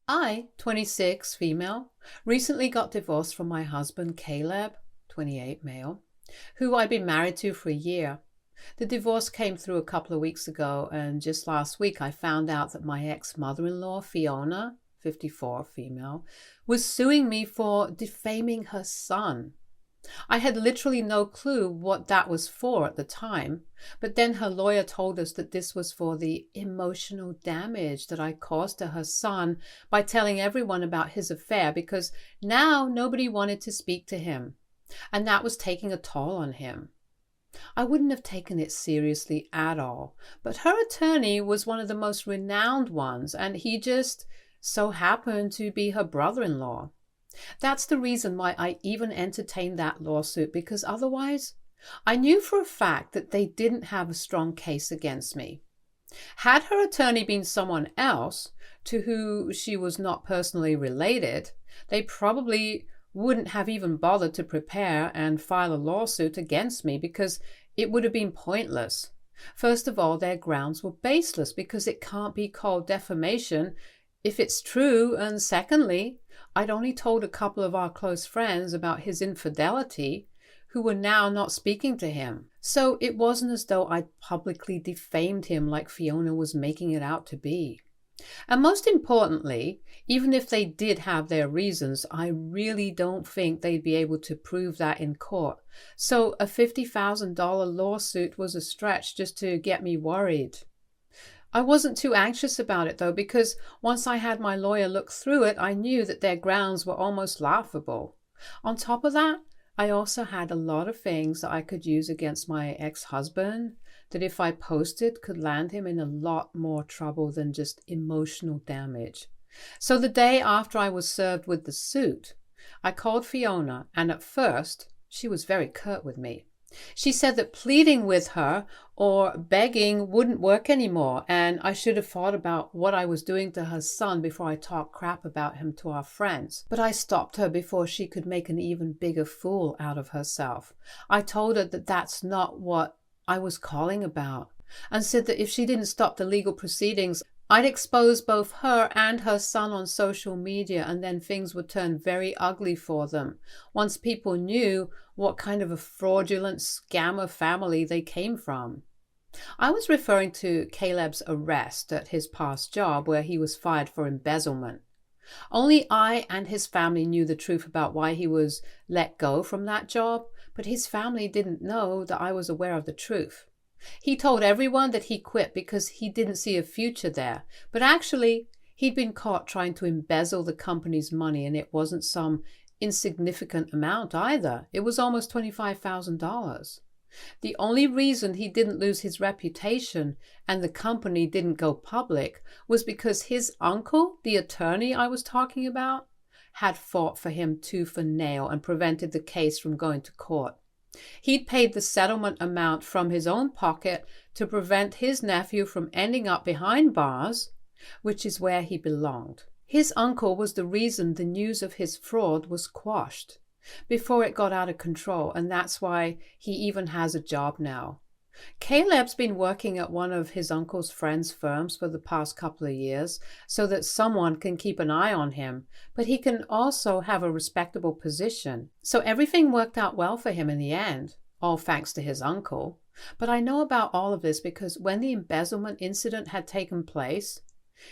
I, 26, female, recently got divorced from my husband, Caleb, 28, male, who I'd been married to for a year. The divorce came through a couple of weeks ago, and just last week I found out that my ex-mother-in-law, Fiona, 54, female, was suing me for defaming her son. I had literally no clue what that was for at the time, but then her lawyer told us that this was for the emotional damage that I caused to her son by telling everyone about his affair, because now nobody wanted to speak to him, and that was taking a toll on him. I wouldn't have taken it seriously at all, but her attorney was one of the most renowned ones, and he just so happened to be her brother-in-law. That's the reason why I even entertained that lawsuit, because otherwise I knew for a fact that they didn't have a strong case against me. Had her attorney been someone else to who she was not personally related, they probably wouldn't have even bothered to prepare and file a lawsuit against me, because it would have been pointless. First of all, their grounds were baseless because it can't be called defamation if it's true, and secondly, I'd only told a couple of our close friends about his infidelity, who were now not speaking to him. So it wasn't as though I'd publicly defamed him like Fiona was making it out to be. And most importantly, even if they did have their reasons, I really don't think they'd be able to prove that in court. So a $50,000 lawsuit was a stretch just to get me worried. I wasn't too anxious about it though, because once I had my lawyer look through it, I knew that their grounds were almost laughable. On top of that, I also had a lot of things that I could use against my ex-husband that if I posted could land him in a lot more trouble than just emotional damage. So the day after I was served with the suit, I called Fiona, and at first she was very curt with me. She said that pleading with her or begging wouldn't work anymore, and I should have thought about what I was doing to her son before I talked crap about him to our friends. But I stopped her before she could make an even bigger fool out of herself. I told her that that's not what I was calling about, and said that if she didn't stop the legal proceedings, I'd expose both her and her son on social media, and then things would turn very ugly for them once people knew what kind of a fraudulent scammer family they came from. I was referring to Caleb's arrest at his past job where he was fired for embezzlement. Only I and his family knew the truth about why he was let go from that job, but his family didn't know that I was aware of the truth. He told everyone that he quit because he didn't see a future there, but actually he'd been caught trying to embezzle the company's money, and it wasn't some insignificant amount either. It was almost $25,000. The only reason he didn't lose his reputation and the company didn't go public was because his uncle, the attorney I was talking about, had fought for him tooth and nail and prevented the case from going to court. He'd paid the settlement amount from his own pocket to prevent his nephew from ending up behind bars, which is where he belonged. His uncle was the reason the news of his fraud was quashed before it got out of control, and that's why he even has a job now. Caleb's been working at one of his uncle's friends' firms for the past couple of years so that someone can keep an eye on him, but he can also have a respectable position. So everything worked out well for him in the end, all thanks to his uncle. But I know about all of this because when the embezzlement incident had taken place,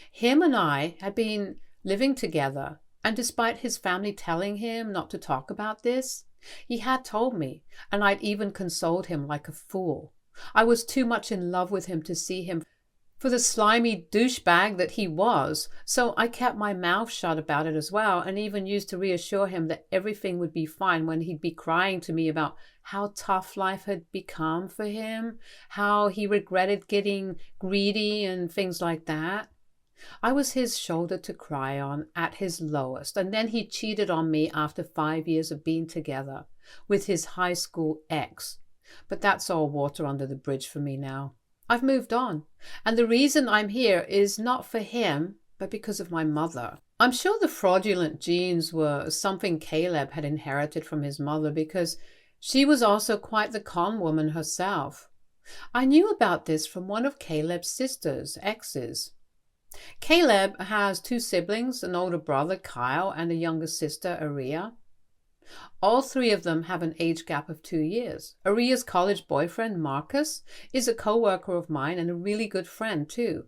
him and I had been living together, and despite his family telling him not to talk about this, he had told me, and I'd even consoled him like a fool. I was too much in love with him to see him for the slimy douchebag that he was, so I kept my mouth shut about it as well, and even used to reassure him that everything would be fine when he'd be crying to me about how tough life had become for him, how he regretted getting greedy and things like that. I was his shoulder to cry on at his lowest, and then he cheated on me after 5 years of being together with his high school ex. But that's all water under the bridge for me now. I've moved on, and the reason I'm here is not for him, but because of my mother. I'm sure the fraudulent genes were something Caleb had inherited from his mother, because she was also quite the con woman herself. I knew about this from one of Caleb's sisters, exes. Caleb has two siblings, an older brother, Kyle, and a younger sister, Aria. All three of them have an age gap of 2 years. Aria's college boyfriend, Marcus, is a co-worker of mine and a really good friend too.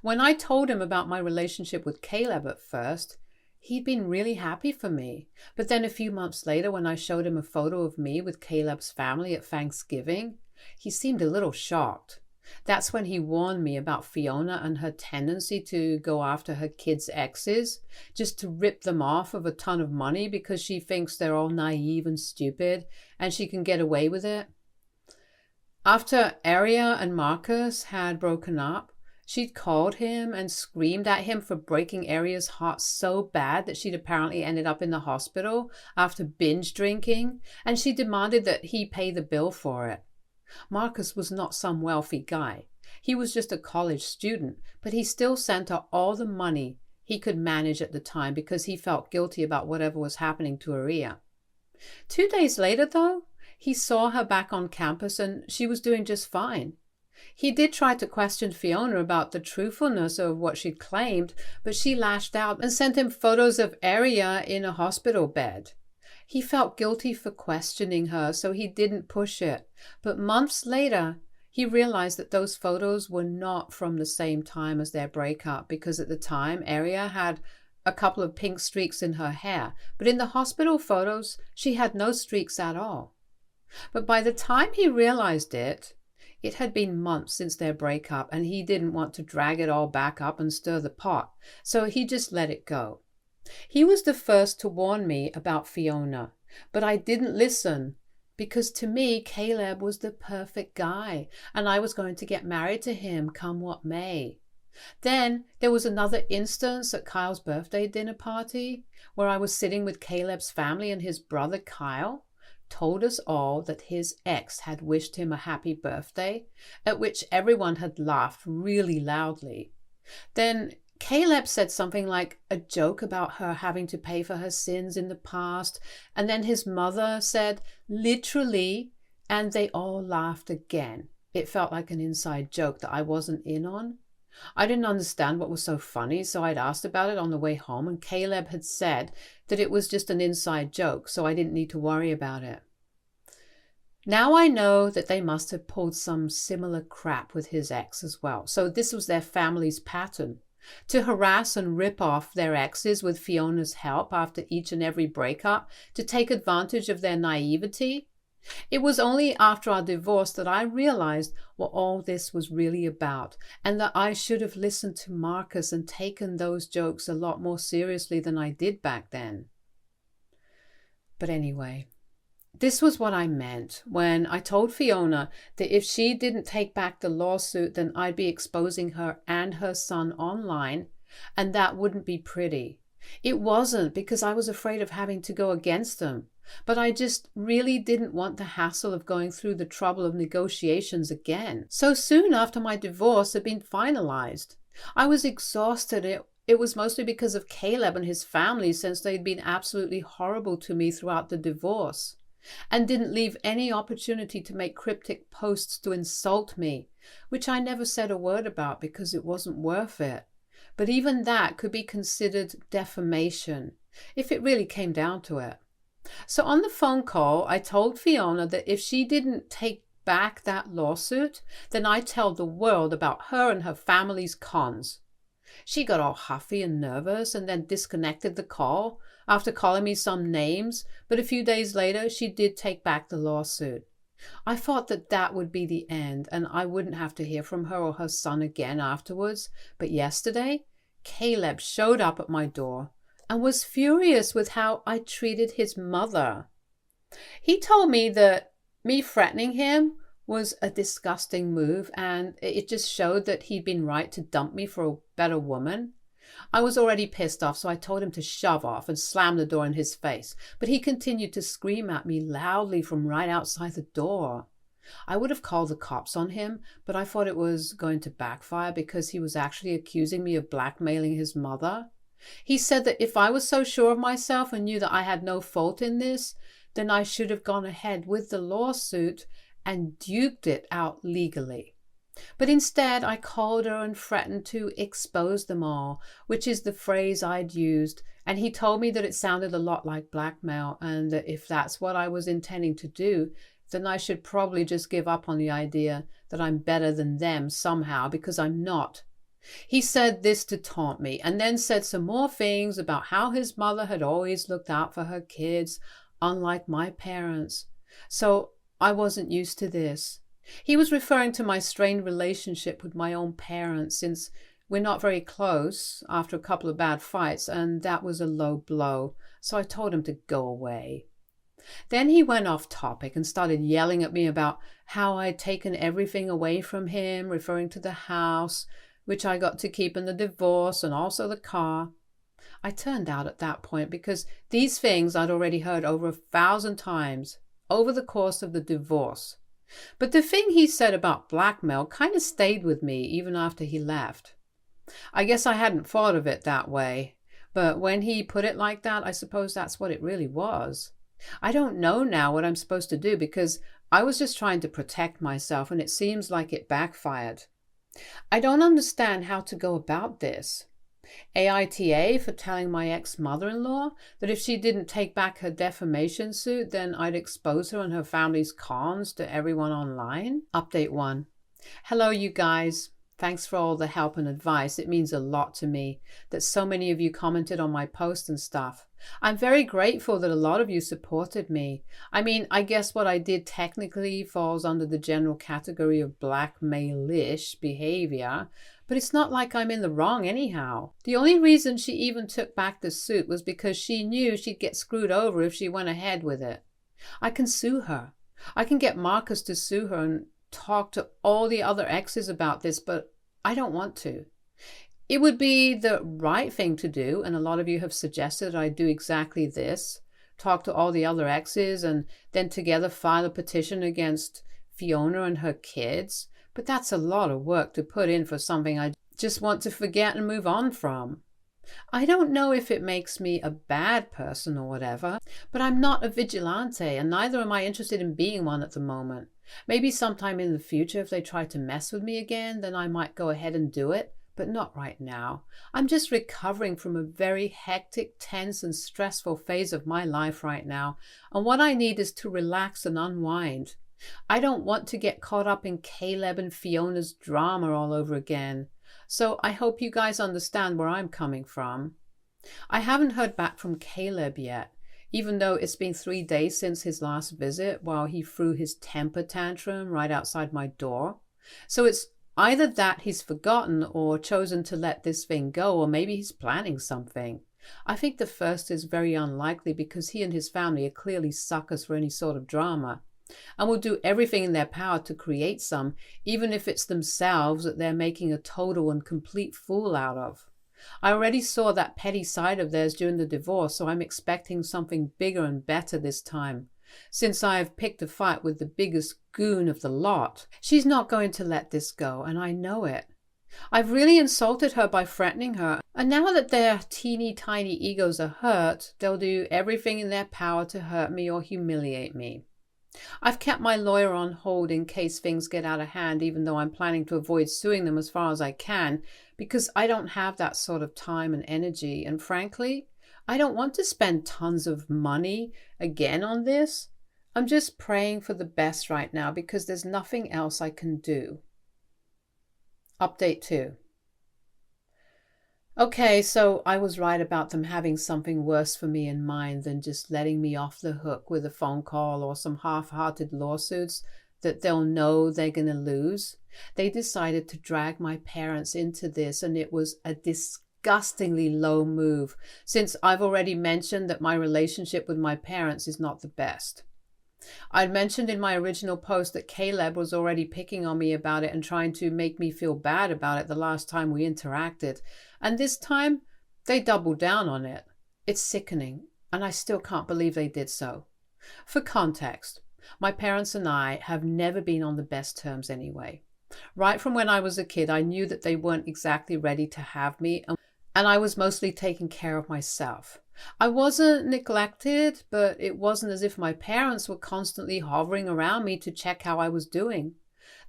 When I told him about my relationship with Caleb at first, he'd been really happy for me. But then a few months later, when I showed him a photo of me with Caleb's family at Thanksgiving, he seemed a little shocked. That's when he warned me about Fiona and her tendency to go after her kids' exes, just to rip them off of a ton of money because she thinks they're all naive and stupid and she can get away with it. After Aria and Marcus had broken up, she'd called him and screamed at him for breaking Aria's heart so bad that she'd apparently ended up in the hospital after binge drinking, and she demanded that he pay the bill for it. Marcus was not some wealthy guy. He was just a college student, but he still sent her all the money he could manage at the time because he felt guilty about whatever was happening to Aria. 2 days later, though, he saw her back on campus and she was doing just fine. He did try to question Fiona about the truthfulness of what she'd claimed, but she lashed out and sent him photos of Aria in a hospital bed. He felt guilty for questioning her, so he didn't push it. But months later, he realized that those photos were not from the same time as their breakup, because at the time, Aria had a couple of pink streaks in her hair, but in the hospital photos, she had no streaks at all. But by the time he realized it, it had been months since their breakup, and he didn't want to drag it all back up and stir the pot, so he just let it go. He was the first to warn me about Fiona, but I didn't listen because to me, Caleb was the perfect guy and I was going to get married to him come what may. Then there was another instance at Kyle's birthday dinner party where I was sitting with Caleb's family and his brother Kyle told us all that his ex had wished him a happy birthday, at which everyone had laughed really loudly. Then Caleb said something like a joke about her having to pay for her sins in the past, and then his mother said, literally, and they all laughed again. It felt like an inside joke that I wasn't in on. I didn't understand what was so funny, so I'd asked about it on the way home, and Caleb had said that it was just an inside joke, so I didn't need to worry about it. Now I know that they must have pulled some similar crap with his ex as well, so this was their family's pattern. To harass and rip off their exes with Fiona's help after each and every breakup, to take advantage of their naivety. It was only after our divorce that I realized what all this was really about, and that I should have listened to Marcus and taken those jokes a lot more seriously than I did back then. But anyway, this was what I meant when I told Fiona that if she didn't take back the lawsuit, then I'd be exposing her and her son online, and that wouldn't be pretty. It wasn't because I was afraid of having to go against them, but I just really didn't want the hassle of going through the trouble of negotiations again, so soon after my divorce had been finalized. I was exhausted. It was mostly because of Caleb and his family, since they'd been absolutely horrible to me throughout the divorce, and didn't leave any opportunity to make cryptic posts to insult me, which I never said a word about because it wasn't worth it. But even that could be considered defamation, if it really came down to it. So on the phone call, I told Fiona that if she didn't take back that lawsuit, then I'd tell the world about her and her family's cons. She got all huffy and nervous and then disconnected the call after calling me some names, but a few days later she did take back the lawsuit. I thought that that would be the end and I wouldn't have to hear from her or her son again afterwards, but yesterday Caleb showed up at my door and was furious with how I treated his mother. He told me that me threatening him was a disgusting move and it just showed that he'd been right to dump me for a better woman. I was already pissed off, so I told him to shove off and slam the door in his face, but he continued to scream at me loudly from right outside the door. I would have called the cops on him, but I thought it was going to backfire because he was actually accusing me of blackmailing his mother. He said that if I was so sure of myself and knew that I had no fault in this, then I should have gone ahead with the lawsuit and duked it out legally. But instead, I called her and threatened to expose them all, which is the phrase I'd used, and he told me that it sounded a lot like blackmail, and that if that's what I was intending to do, then I should probably just give up on the idea that I'm better than them somehow, because I'm not. He said this to taunt me, and then said some more things about how his mother had always looked out for her kids, unlike my parents. So I wasn't used to this. He was referring to my strained relationship with my own parents, since we're not very close after a couple of bad fights, and that was a low blow, so I told him to go away. Then he went off topic and started yelling at me about how I'd taken everything away from him, referring to the house, which I got to keep in the divorce, and also the car. I turned out at that point because these things I'd already heard over 1,000 times over the course of the divorce. But the thing he said about blackmail kind of stayed with me even after he left. I guess I hadn't thought of it that way, but when he put it like that, I suppose that's what it really was. I don't know now what I'm supposed to do because I was just trying to protect myself, and it seems like it backfired. I don't understand how to go about this. AITA for telling my ex-mother-in-law that if she didn't take back her defamation suit, then I'd expose her and her family's cons to everyone online. Update 1. Hello, you guys. Thanks for all the help and advice. It means a lot to me that so many of you commented on my post and stuff. I'm very grateful that a lot of you supported me. I mean, I guess what I did technically falls under the general category of blackmailish behavior, but it's not like I'm in the wrong anyhow. The only reason she even took back the suit was because she knew she'd get screwed over if she went ahead with it. I can sue her. I can get Marcus to sue her and talk to all the other exes about this, but I don't want to. It would be the right thing to do, and a lot of you have suggested I do exactly this. Talk to all the other exes and then together file a petition against Fiona and her kids. But that's a lot of work to put in for something I just want to forget and move on from. I don't know if it makes me a bad person or whatever, but I'm not a vigilante, and neither am I interested in being one at the moment. Maybe sometime in the future, if they try to mess with me again, then I might go ahead and do it, but not right now. I'm just recovering from a very hectic, tense, and stressful phase of my life right now, and what I need is to relax and unwind. I don't want to get caught up in Caleb and Fiona's drama all over again. So I hope you guys understand where I'm coming from. I haven't heard back from Caleb yet, even though it's been 3 days since his last visit while he threw his temper tantrum right outside my door. So it's either that he's forgotten or chosen to let this thing go, or maybe he's planning something. I think the first is very unlikely because he and his family are clearly suckers for any sort of drama, and will do everything in their power to create some, even if it's themselves that they're making a total and complete fool out of. I already saw that petty side of theirs during the divorce, so I'm expecting something bigger and better this time, since I have picked a fight with the biggest goon of the lot. She's not going to let this go, and I know it. I've really insulted her by threatening her, and now that their teeny tiny egos are hurt, they'll do everything in their power to hurt me or humiliate me. I've kept my lawyer on hold in case things get out of hand, even though I'm planning to avoid suing them as far as I can, because I don't have that sort of time and energy, and frankly, I don't want to spend tons of money again on this. I'm just praying for the best right now because there's nothing else I can do. Update 2. Okay, so I was right about them having something worse for me in mind than just letting me off the hook with a phone call or some half-hearted lawsuits that they'll know they're going to lose. They decided to drag my parents into this, and it was a disgustingly low move, since I've already mentioned that my relationship with my parents is not the best. I'd mentioned in my original post that Caleb was already picking on me about it and trying to make me feel bad about it the last time we interacted, and this time they doubled down on it. It's sickening, and I still can't believe they did so. For context, my parents and I have never been on the best terms anyway. Right from when I was a kid, I knew that they weren't exactly ready to have me, and I was mostly taking care of myself. I wasn't neglected, but it wasn't as if my parents were constantly hovering around me to check how I was doing.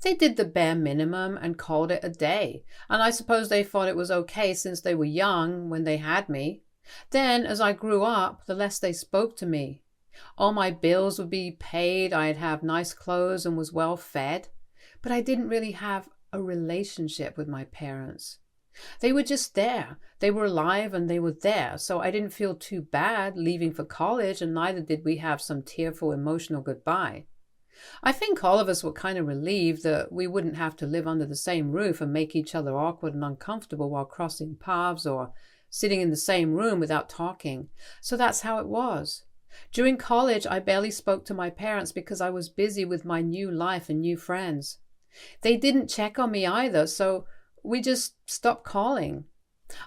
They did the bare minimum and called it a day, and I suppose they thought it was okay since they were young when they had me. Then, as I grew up, the less they spoke to me. All my bills would be paid, I'd have nice clothes and was well fed, but I didn't really have a relationship with my parents. They were just there. They were alive and they were there, so I didn't feel too bad leaving for college, and neither did we have some tearful emotional goodbye. I think all of us were kind of relieved that we wouldn't have to live under the same roof and make each other awkward and uncomfortable while crossing paths or sitting in the same room without talking. So that's how it was. During college, I barely spoke to my parents because I was busy with my new life and new friends. They didn't check on me either, so we just stopped calling.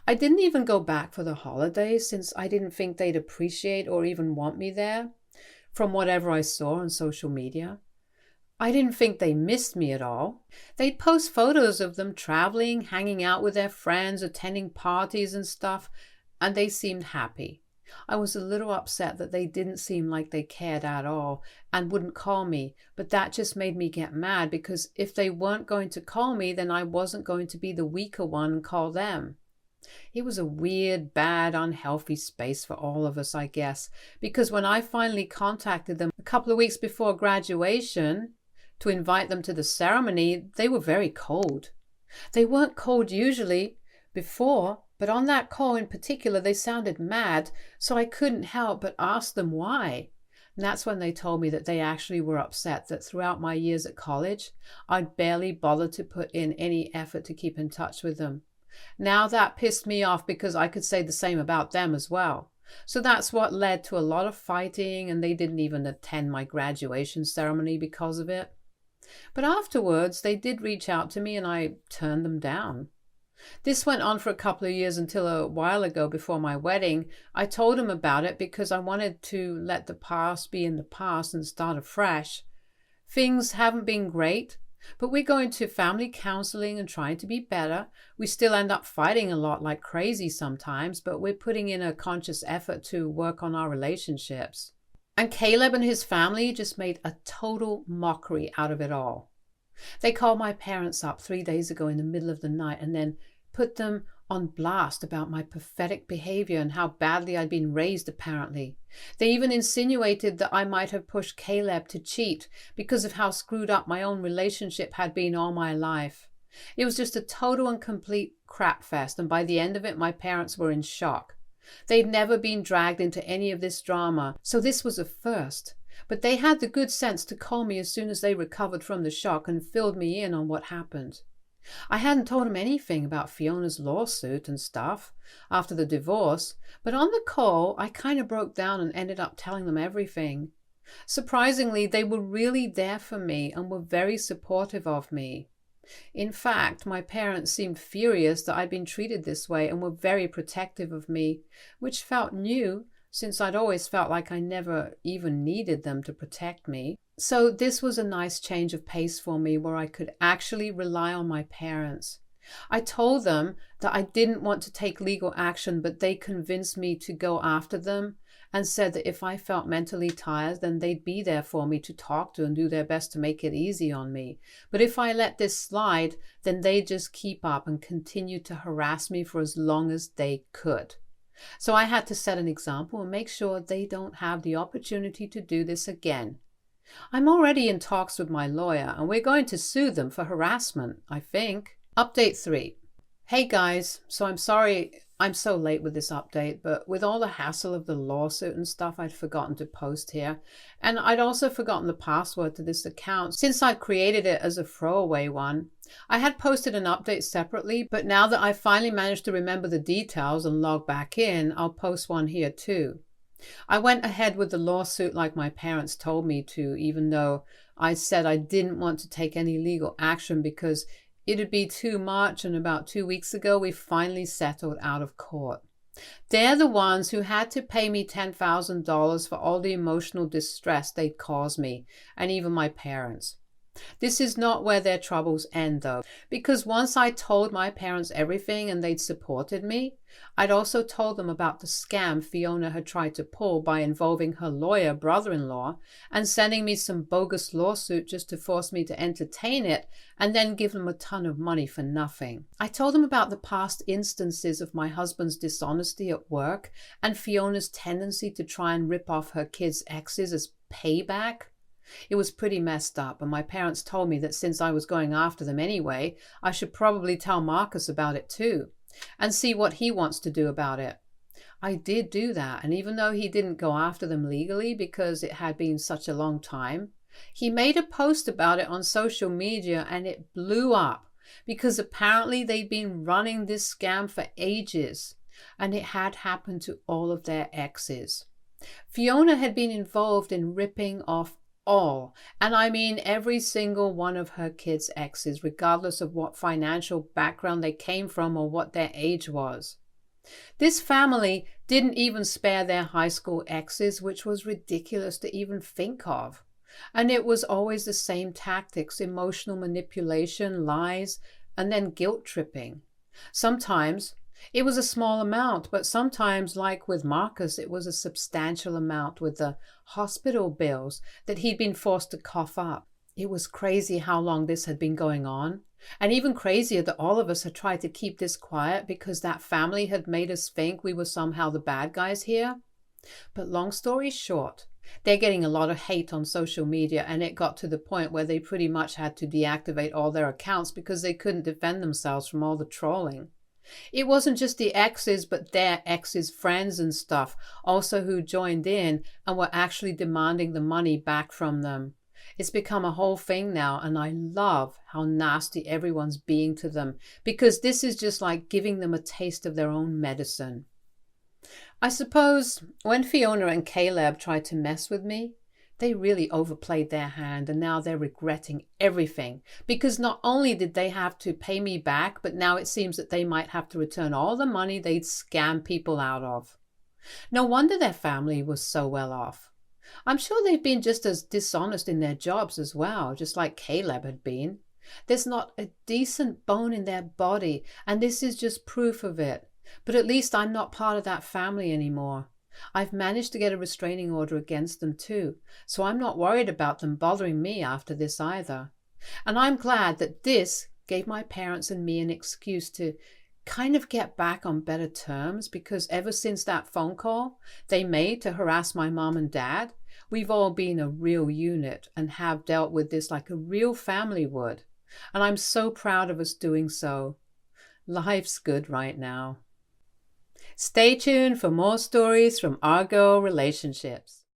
I didn't even go back for the holidays since I didn't think they'd appreciate or even want me there, from whatever I saw on social media. I didn't think they missed me at all. They'd post photos of them traveling, hanging out with their friends, attending parties and stuff, and they seemed happy. I was a little upset that they didn't seem like they cared at all and wouldn't call me, but that just made me get mad because if they weren't going to call me, then I wasn't going to be the weaker one and call them. It was a weird, bad, unhealthy space for all of us, I guess, because when I finally contacted them a couple of weeks before graduation to invite them to the ceremony, they were very cold. They weren't cold usually before, but on that call in particular, they sounded mad, so I couldn't help but ask them why. And that's when they told me that they actually were upset that throughout my years at college, I'd barely bothered to put in any effort to keep in touch with them. Now that pissed me off because I could say the same about them as well. So that's what led to a lot of fighting, and they didn't even attend my graduation ceremony because of it. But afterwards, they did reach out to me and I turned them down. This went on for a couple of years until a while ago before my wedding. I told him about it because I wanted to let the past be in the past and start afresh. Things haven't been great, but we're going to family counseling and trying to be better. We still end up fighting a lot like crazy sometimes, but we're putting in a conscious effort to work on our relationships. And Caleb and his family just made a total mockery out of it all. They called my parents up 3 days ago in the middle of the night and then put them on blast about my pathetic behavior and how badly I'd been raised, apparently. They even insinuated that I might have pushed Caleb to cheat because of how screwed up my own relationship had been all my life. It was just a total and complete crap fest, and by the end of it, my parents were in shock. They'd never been dragged into any of this drama, so this was a first. But they had the good sense to call me as soon as they recovered from the shock and filled me in on what happened. I hadn't told them anything about Fiona's lawsuit and stuff after the divorce, but on the call, I kind of broke down and ended up telling them everything. Surprisingly, they were really there for me and were very supportive of me. In fact, my parents seemed furious that I'd been treated this way and were very protective of me, which felt new since I'd always felt like I never even needed them to protect me. So this was a nice change of pace for me where I could actually rely on my parents. I told them that I didn't want to take legal action, but they convinced me to go after them and said that if I felt mentally tired, then they'd be there for me to talk to and do their best to make it easy on me. But if I let this slide, then they'd just keep up and continue to harass me for as long as they could. So I had to set an example and make sure they don't have the opportunity to do this again. I'm already in talks with my lawyer and we're going to sue them for harassment, I think. Update 3. Hey guys, so I'm sorry I'm so late with this update, but with all the hassle of the lawsuit and stuff, I'd forgotten to post here. And I'd also forgotten the password to this account since I'd created it as a throwaway one. I had posted an update separately, but now that I finally managed to remember the details and log back in, I'll post one here too. I went ahead with the lawsuit like my parents told me to, even though I said I didn't want to take any legal action because it'd be too much, and about 2 weeks ago we finally settled out of court. They're the ones who had to pay me $10,000 for all the emotional distress they'd caused me, and even my parents. This is not where their troubles end, though, because once I told my parents everything and they'd supported me, I'd also told them about the scam Fiona had tried to pull by involving her lawyer brother-in-law and sending me some bogus lawsuit just to force me to entertain it and then give them a ton of money for nothing. I told them about the past instances of my husband's dishonesty at work and Fiona's tendency to try and rip off her kids' exes as payback. It was pretty messed up, and my parents told me that since I was going after them anyway, I should probably tell Marcus about it too, and see what he wants to do about it. I did do that, and even though he didn't go after them legally because it had been such a long time, he made a post about it on social media and it blew up because apparently they'd been running this scam for ages, and it had happened to all of their exes. Fiona had been involved in ripping off all, and I mean every single one of her kids' exes, regardless of what financial background they came from or what their age was. This family didn't even spare their high school exes, which was ridiculous to even think of. And it was always the same tactics: emotional manipulation, lies, and then guilt tripping. Sometimes it was a small amount, but sometimes, like with Marcus, it was a substantial amount with the hospital bills that he'd been forced to cough up. It was crazy how long this had been going on, and even crazier that all of us had tried to keep this quiet because that family had made us think we were somehow the bad guys here. But long story short, they're getting a lot of hate on social media, and it got to the point where they pretty much had to deactivate all their accounts because they couldn't defend themselves from all the trolling. It wasn't just the exes, but their exes' friends and stuff also who joined in and were actually demanding the money back from them. It's become a whole thing now, and I love how nasty everyone's being to them, because this is just like giving them a taste of their own medicine. I suppose when Fiona and Caleb tried to mess with me, they really overplayed their hand, and now they're regretting everything, because not only did they have to pay me back, but now it seems that they might have to return all the money they'd scammed people out of. No wonder their family was so well off. I'm sure they've been just as dishonest in their jobs as well, just like Caleb had been. There's not a decent bone in their body, and this is just proof of it. But at least I'm not part of that family anymore. I've managed to get a restraining order against them too, so I'm not worried about them bothering me after this either. And I'm glad that this gave my parents and me an excuse to kind of get back on better terms, because ever since that phone call they made to harass my mom and dad, we've all been a real unit and have dealt with this like a real family would. And I'm so proud of us doing so. Life's good right now. Stay tuned for more stories from our girl relationships.